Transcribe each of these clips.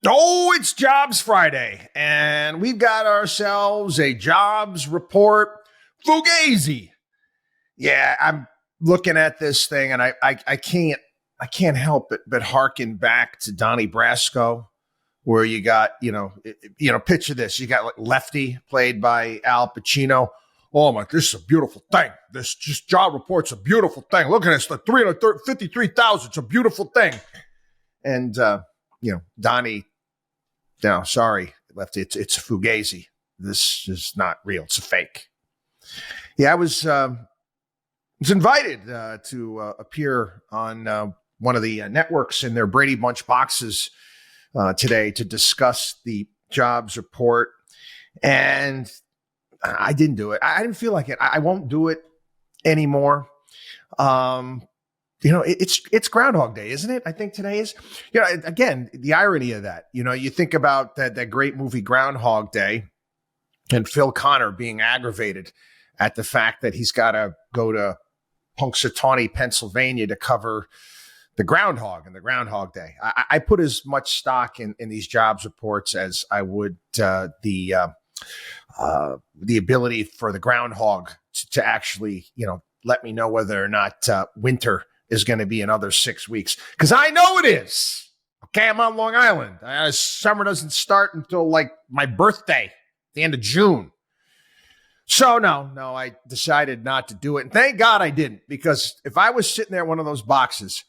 Oh, it's Jobs Friday, and we've got ourselves a jobs report. Fugazi. Yeah, I'm looking at this thing, and I can't help but harken back to Donnie Brasco, where you got picture this. You got like Lefty, played by Al Pacino. Oh my, this is a beautiful thing. This just job report's a beautiful thing. Look at this, like 353,000. It's a beautiful thing. And Donnie, no, sorry, Lefty, it's a Fugazi. This is not real. It's a fake. Yeah, I was invited to appear on one of the networks in their Brady Bunch boxes today to discuss the jobs report, and I didn't do it. I didn't feel like it. I won't do it anymore. It's Groundhog Day, isn't it? I think today is. Again, the irony of that. You think about that great movie Groundhog Day, and Phil Connor being aggravated at the fact that he's got to go to Punxsutawney, Pennsylvania to cover the groundhog and the Groundhog Day. I put as much stock in these jobs reports as I would the ability for the groundhog to actually, let me know whether or not winter is going to be another 6 weeks. Because I know it is. Okay, I'm on Long Island. Summer doesn't start until like my birthday, the end of June. So no, I decided not to do it. And thank God I didn't, because if I was sitting there in one of those boxes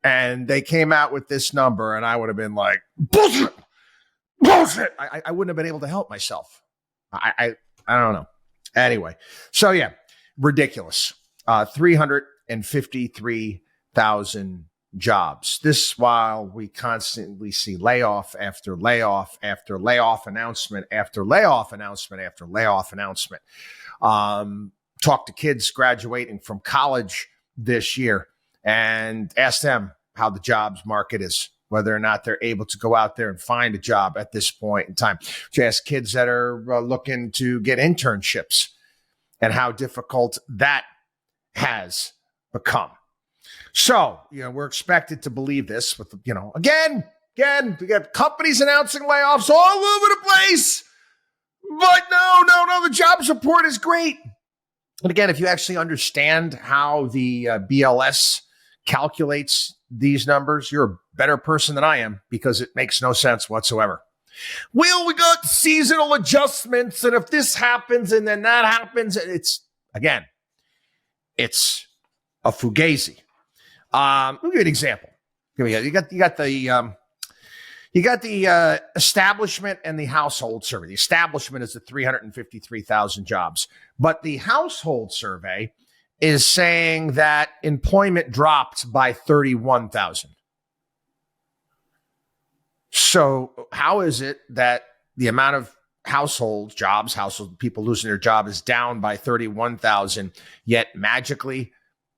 and they came out with this number and I would have been like, bullshit, I wouldn't have been able to help myself. I don't know. Anyway, so yeah, ridiculous. 353,000 jobs. This while we constantly see layoff after layoff after layoff announcement after layoff announcement after layoff announcement. Talk to kids graduating from college this year and ask them how the jobs market is, whether or not they're able to go out there and find a job at this point in time. To ask kids that are looking to get internships and how difficult that has become. So, we're expected to believe this with, again, we got companies announcing layoffs all over the place. But no, the jobs report is great. And again, if you actually understand how the BLS calculates these numbers, you're a better person than I am, because it makes no sense whatsoever. Well, we got seasonal adjustments, and if this happens and then that happens, it's a Fugazi. Let me give you an example. Here we go. You got the establishment and the household survey. The establishment is the 353,000 jobs, but the household survey is saying that employment dropped by 31,000. So how is it that the amount of household people losing their job is down by 31,000, yet magically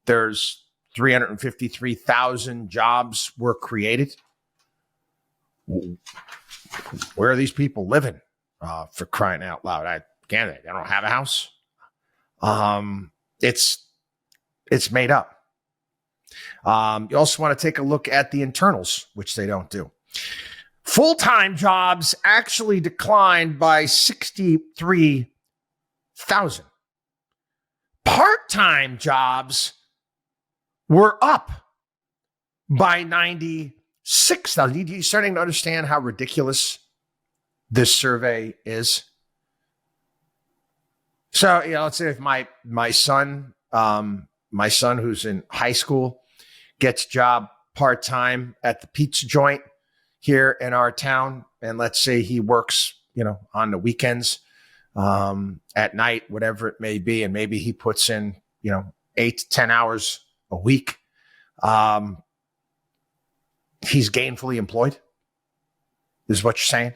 there's 353,000 jobs were created? Where are these people living? For crying out loud. They don't have a house. It's made up. You also want to take a look at the internals, which they don't do. Full-time jobs actually declined by 63,000. Part-time jobs were up by 96,000. You starting to understand how ridiculous this survey is? So, let's say if my son who's in high school gets a job part-time at the pizza joint here in our town, and let's say he works, on the weekends, at night, whatever it may be, and maybe he puts in, 8 to 10 hours a week. He's gainfully employed, is what you're saying?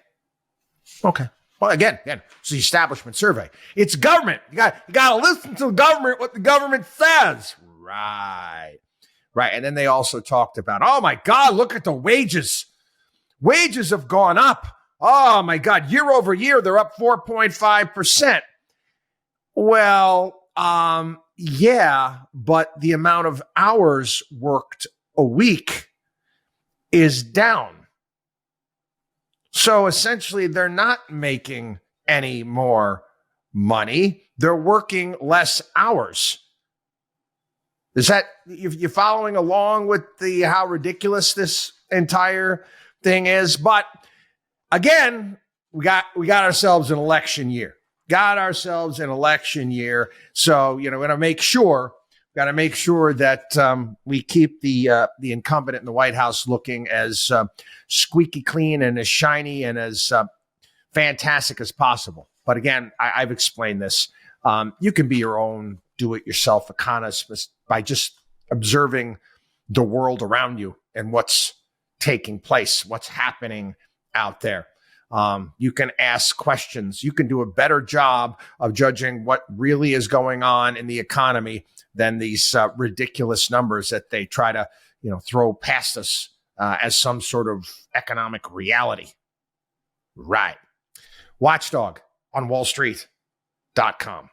Okay. Well, again, it's the establishment survey. It's government. You got to listen to the government, what the government says. Right. And then they also talked about, oh my God, look at the wages. Wages have gone up. Oh my God, year over year, they're up 4.5%. Well, yeah, but the amount of hours worked a week is down. So essentially, they're not making any more money. They're working less hours. Is that, you following along with how ridiculous this entire thing is? But again, we got ourselves an election year. So, we got to make sure that we keep the incumbent in the White House looking as squeaky clean and as shiny and as fantastic as possible. But again, I've explained this. You can be your own do-it-yourself economist by just observing the world around you and what's taking place, what's happening out there. You can ask questions. You can do a better job of judging what really is going on in the economy than these ridiculous numbers that they try to, throw past us as some sort of economic reality. Right. WatchDog on WallStreet.com.